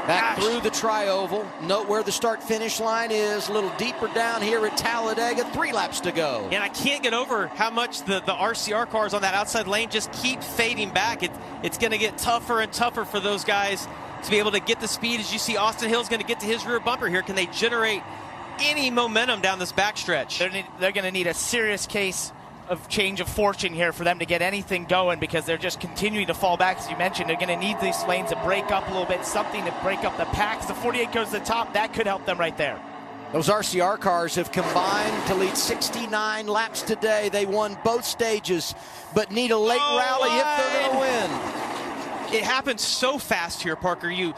Back through the tri-oval. Note where the start-finish line is. A little deeper down here at Talladega. 3 laps to go. And I can't get over how much the RCR cars on that outside lane just keep fading back. It's going to get tougher and tougher for those guys to be able to get the speed. As you see, Austin Hill's going to get to his rear bumper here. Can they generate any momentum down this backstretch? They're going to need a serious case of change of fortune here for them to get anything going, because they're just continuing to fall back. As you mentioned, they're going to need these lanes to break up a little bit, something to break up the packs. The 48 goes to the top. That could help them right there. Those RCR cars have combined to lead 69 laps today. They won both stages, but need a late rally if they're going to win. It happens so fast here, Parker. You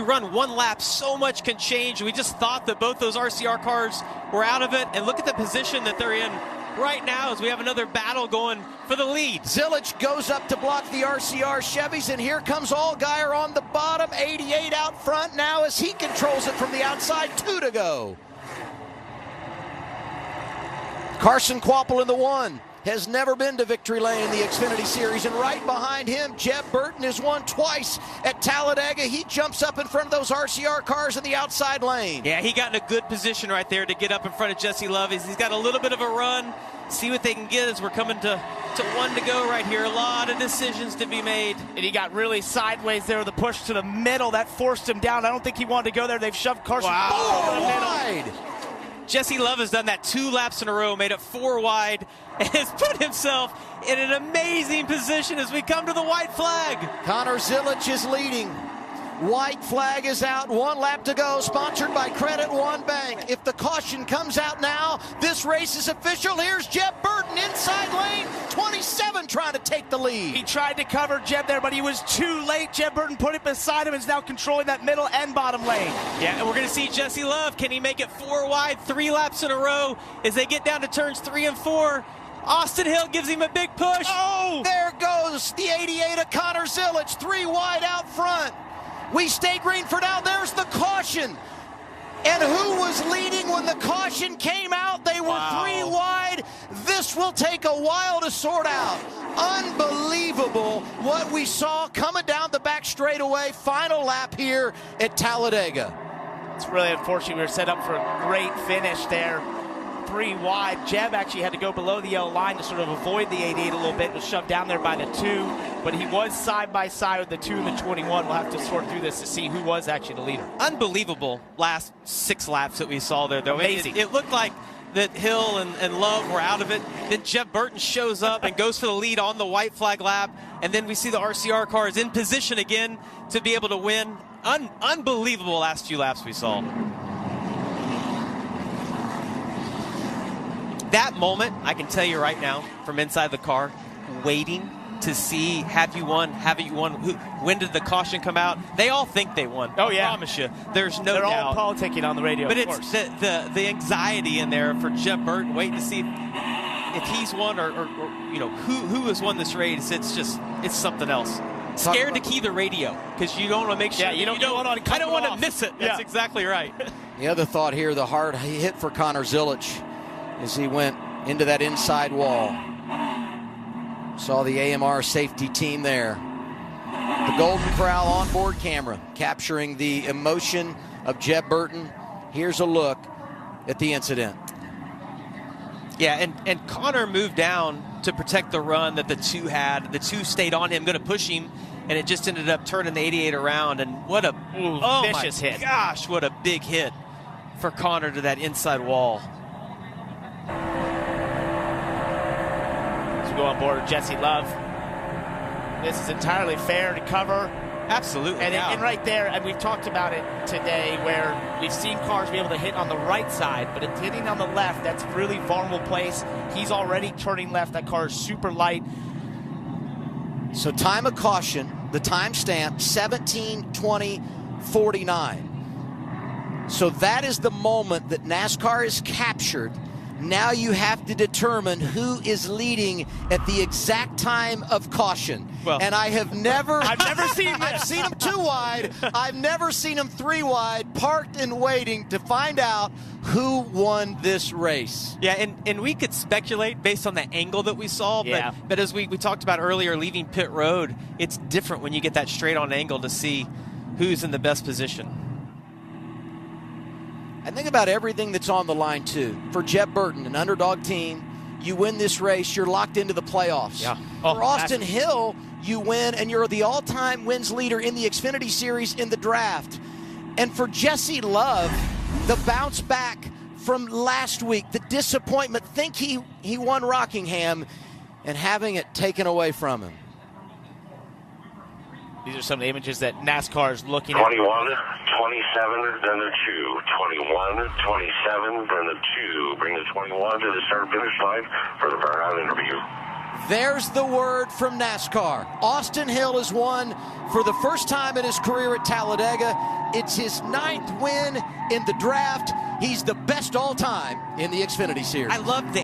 run one lap, so much can change. We just thought that both those RCR cars were out of it, and look at the position that they're in right now as we have another battle going for the lead. Zilich goes up to block the RCR Chevys, and here comes Allgaier on the bottom. 88 out front now as he controls it from the outside. 2 to go. Carson Kvapil in the 1. Has never been to victory lane in the Xfinity Series, and right behind him, Jeb Burton has won twice at Talladega. He jumps up in front of those RCR cars in the outside lane. Yeah, he got in a good position right there to get up in front of Jesse Love. He's got a little bit of a run. See what they can get as we're coming to 1 to go right here. A lot of decisions to be made. And he got really sideways there with the push to the middle. That forced him down. I don't think he wanted to go there. They've shoved Carson over the middle. Wide. Jesse Love has done that 2 laps in a row, made it 4 wide, and has put himself in an amazing position as we come to the white flag. Connor Zilich is leading. White flag is out. 1 lap to go, sponsored by Credit One Bank. If the caution comes out now, this race is official. Here's Jeb Burton inside lane. 27 trying to take the lead. He tried to cover Jeb there, but he was too late. Jeb Burton put it beside him and is now controlling that middle and bottom lane. Yeah, and we're going to see Jesse Love. Can he make it 4 wide, 3 laps in a row as they get down to turns 3 and 4? Austin Hill gives him a big push. Oh, there goes the 88 of Connor Zilich. 3 wide out front. We stay green for now. There's the caution. And who was leading when the caution came out? They were 3 wide. This will take a while to sort out. Unbelievable what we saw coming down the back straightaway. Final lap here at Talladega. It's really unfortunate. We were set up for a great finish there. 3 wide. Jeb actually had to go below the yellow line to sort of avoid the 88 a little bit. Was shoved down there by the 2, but he was side by side with the 2 and the 21. We'll have to sort through this to see who was actually the leader. Unbelievable last 6 laps that we saw there, though. Amazing. It looked like that Hill and Love were out of it. Then Jeb Burton shows up and goes for the lead on the white flag lap, and then we see the RCR cars in position again to be able to win. Unbelievable last few laps we saw. That moment, I can tell you right now, from inside the car, waiting to see, have you won, haven't you won, when did the caution come out? They all think they won. Oh, yeah. I promise you. There's no doubt. They're all politicking on the radio, but of it's course. the anxiety in there for Jeb Burton, waiting to see if he's won or you know, who has won this race. It's something else. Scared to key the radio because you don't want to make sure. Yeah, you don't want to. I don't want to miss it. That's exactly right. The other thought here, the hard hit for Connor Zilich as he went into that inside wall. Saw the AMR safety team there. The Golden Corral onboard camera capturing the emotion of Jeb Burton. Here's a look at the incident. Yeah, and Connor moved down to protect the run that the 2 had. The 2 stayed on him, going to push him, and it just ended up turning the 88 around. And what a vicious hit. Gosh, what a big hit for Connor to that inside wall. Go on board with Jesse Love. This is entirely fair to cover. Absolutely. And right there, and we've talked about it today, where we've seen cars be able to hit on the right side, but it's hitting on the left. That's a really vulnerable place. He's already turning left. That car is super light. So time of caution, the timestamp 17:20:49. So that is the moment that NASCAR is captured. Now you have to determine who is leading at the exact time of caution. Well, and I've never seen this. I've seen them 2 wide. I've never seen them 3 wide, parked and waiting to find out who won this race. Yeah, and we could speculate based on the angle that we saw, but as we talked about earlier, leaving pit road, it's different when you get that straight on angle to see who's in the best position. And think about everything that's on the line, too. For Jeb Burton, an underdog team, you win this race, you're locked into the playoffs. Yeah. For Austin Hill, you win, and you're the all-time wins leader in the Xfinity Series in the draft. And for Jesse Love, the bounce back from last week, the disappointment, think he won Rockingham, and having it taken away from him. These are some of the images that NASCAR is looking at. 21, 27, then the 2. 21, 27, then the 2. Bring the 21 to the start-finish line for the burnout interview. There's the word from NASCAR. Austin Hill has won for the first time in his career at Talladega. It's his 9th win in the draft. He's the best all time in the Xfinity Series. I love the